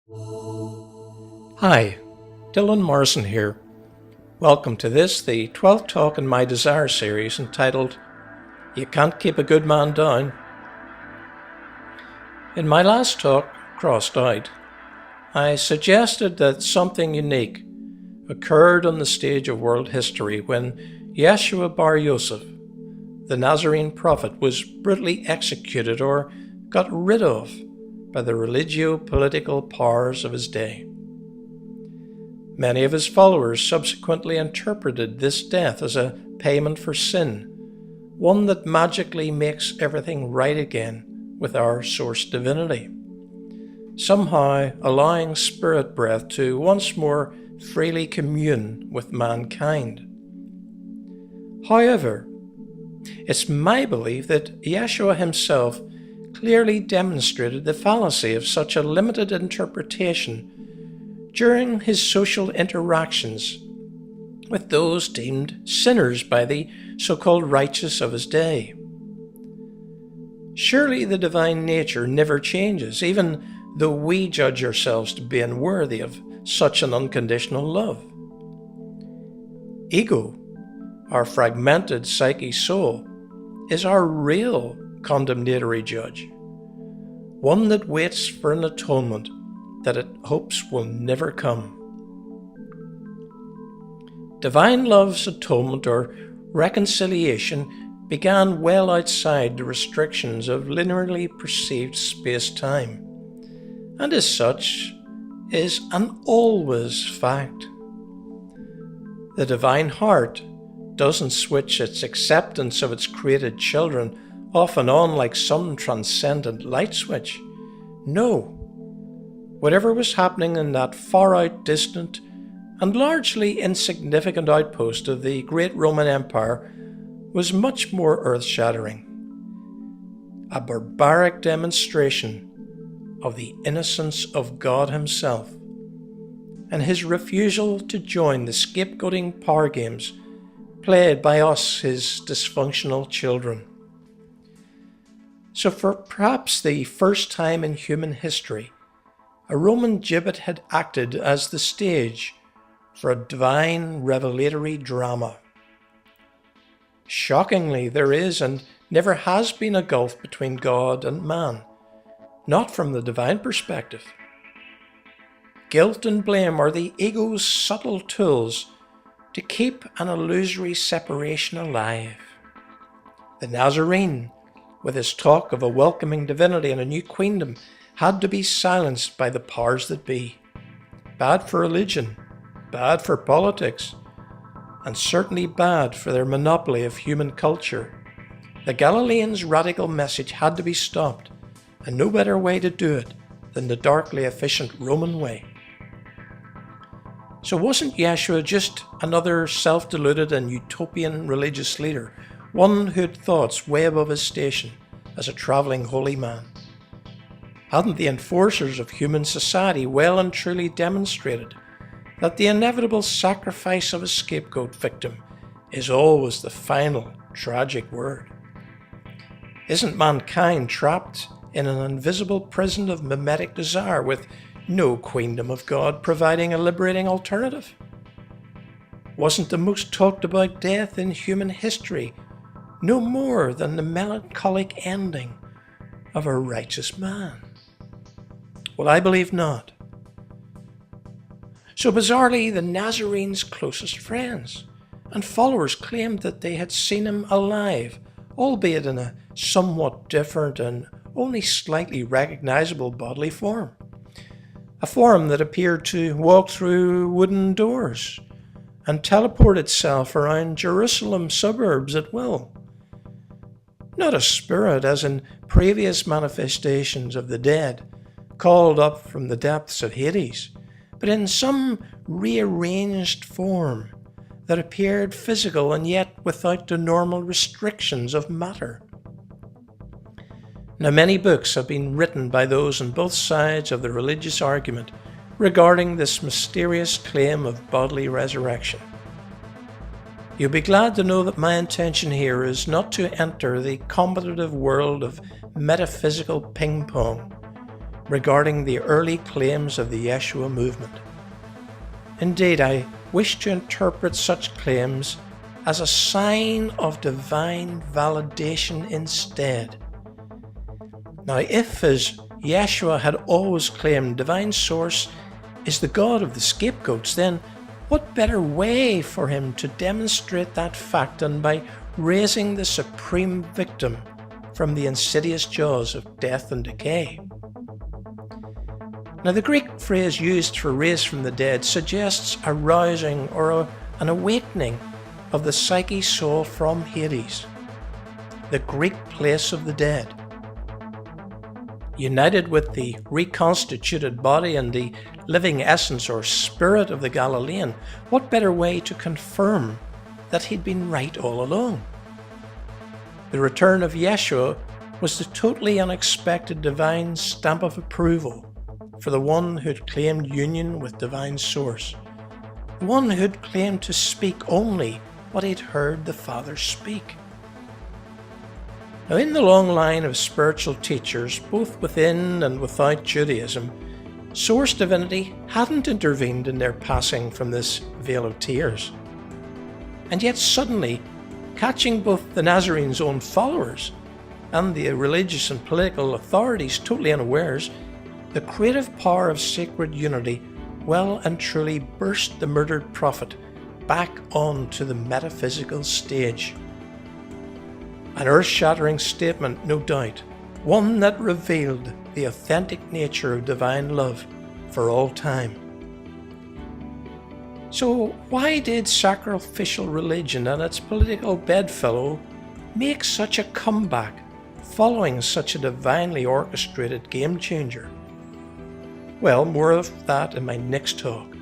Hi, Dylan Morrison here. Welcome to this, the 12th talk in my Desire series entitled, You Can't Keep a Good Man Down. In my last talk, Crossed Out, I suggested that something unique occurred on the stage of world history when Yeshua Bar Yosef, the Nazarene prophet, was brutally executed or got rid of by the religio-political powers of his day. Many of his followers subsequently interpreted this death as a payment for sin, one that magically makes everything right again with our source divinity, somehow allowing spirit breath to once more freely commune with mankind. However, it's my belief that Yeshua himself clearly demonstrated the fallacy of such a limited interpretation during his social interactions with those deemed sinners by the so-called righteous of his day. Surely the divine nature never changes, even though we judge ourselves to be unworthy of such an unconditional love. Ego, our fragmented psyche soul, is our real condemnatory judge, one that waits for an atonement that it hopes will never come. Divine love's atonement or reconciliation began well outside the restrictions of linearly perceived space-time, and as such is an always fact. The divine heart doesn't switch its acceptance of its created children off and on like some transcendent light switch. No. Whatever was happening in that far-out, distant, and largely insignificant outpost of the great Roman Empire was much more earth-shattering. A barbaric demonstration of the innocence of God himself, and his refusal to join the scapegoating power games played by us, his dysfunctional children. So for perhaps the first time in human history, a Roman gibbet had acted as the stage for a divine revelatory drama. Shockingly, there is and never has been a gulf between God and man, not from the divine perspective. Guilt and blame are the ego's subtle tools to keep an illusory separation alive. The Nazarene, with his talk of a welcoming divinity and a new queendom, had to be silenced by the powers that be. Bad for religion, bad for politics, and certainly bad for their monopoly of human culture. The Galileans' radical message had to be stopped, and no better way to do it than the darkly efficient Roman way. So wasn't Yeshua just another self-deluded and utopian religious leader, one who had thoughts way above his station as a travelling holy man? Hadn't the enforcers of human society well and truly demonstrated that the inevitable sacrifice of a scapegoat victim is always the final tragic word? Isn't mankind trapped in an invisible prison of mimetic desire with no queendom of God providing a liberating alternative? Wasn't the most talked about death in human history no more than the melancholic ending of a righteous man? Well, I believe not. So bizarrely, the Nazarene's closest friends and followers claimed that they had seen him alive, albeit in a somewhat different and only slightly recognizable bodily form. A form that appeared to walk through wooden doors and teleport itself around Jerusalem suburbs at will. Not a spirit as in previous manifestations of the dead, called up from the depths of Hades, but in some rearranged form that appeared physical and yet without the normal restrictions of matter. Now, many books have been written by those on both sides of the religious argument regarding this mysterious claim of bodily resurrection. You'll be glad to know that my intention here is not to enter the competitive world of metaphysical ping-pong, regarding the early claims of the Yeshua movement. Indeed, I wish to interpret such claims as a sign of divine validation instead. Now, if, as Yeshua had always claimed, divine source is the God of the scapegoats, then what better way for him to demonstrate that fact than by raising the supreme victim from the insidious jaws of death and decay? Now, the Greek phrase used for raised from the dead suggests a rousing or an awakening of the psyche soul from Hades, the Greek place of the dead. United with the reconstituted body and the living essence or spirit of the Galilean, what better way to confirm that he'd been right all along? The return of Yeshua was the totally unexpected divine stamp of approval for the one who had claimed union with divine source, the one who had claimed to speak only what he'd heard the Father speak. Now, in the long line of spiritual teachers, both within and without Judaism, source divinity hadn't intervened in their passing from this vale of tears. And yet suddenly, catching both the Nazarenes' own followers and the religious and political authorities totally unawares, the creative power of sacred unity well and truly burst the murdered prophet back onto the metaphysical stage. An earth-shattering statement, no doubt, one that revealed the authentic nature of divine love for all time. So why did sacrificial religion and its political bedfellow make such a comeback following such a divinely orchestrated game changer? Well, more of that in my next talk.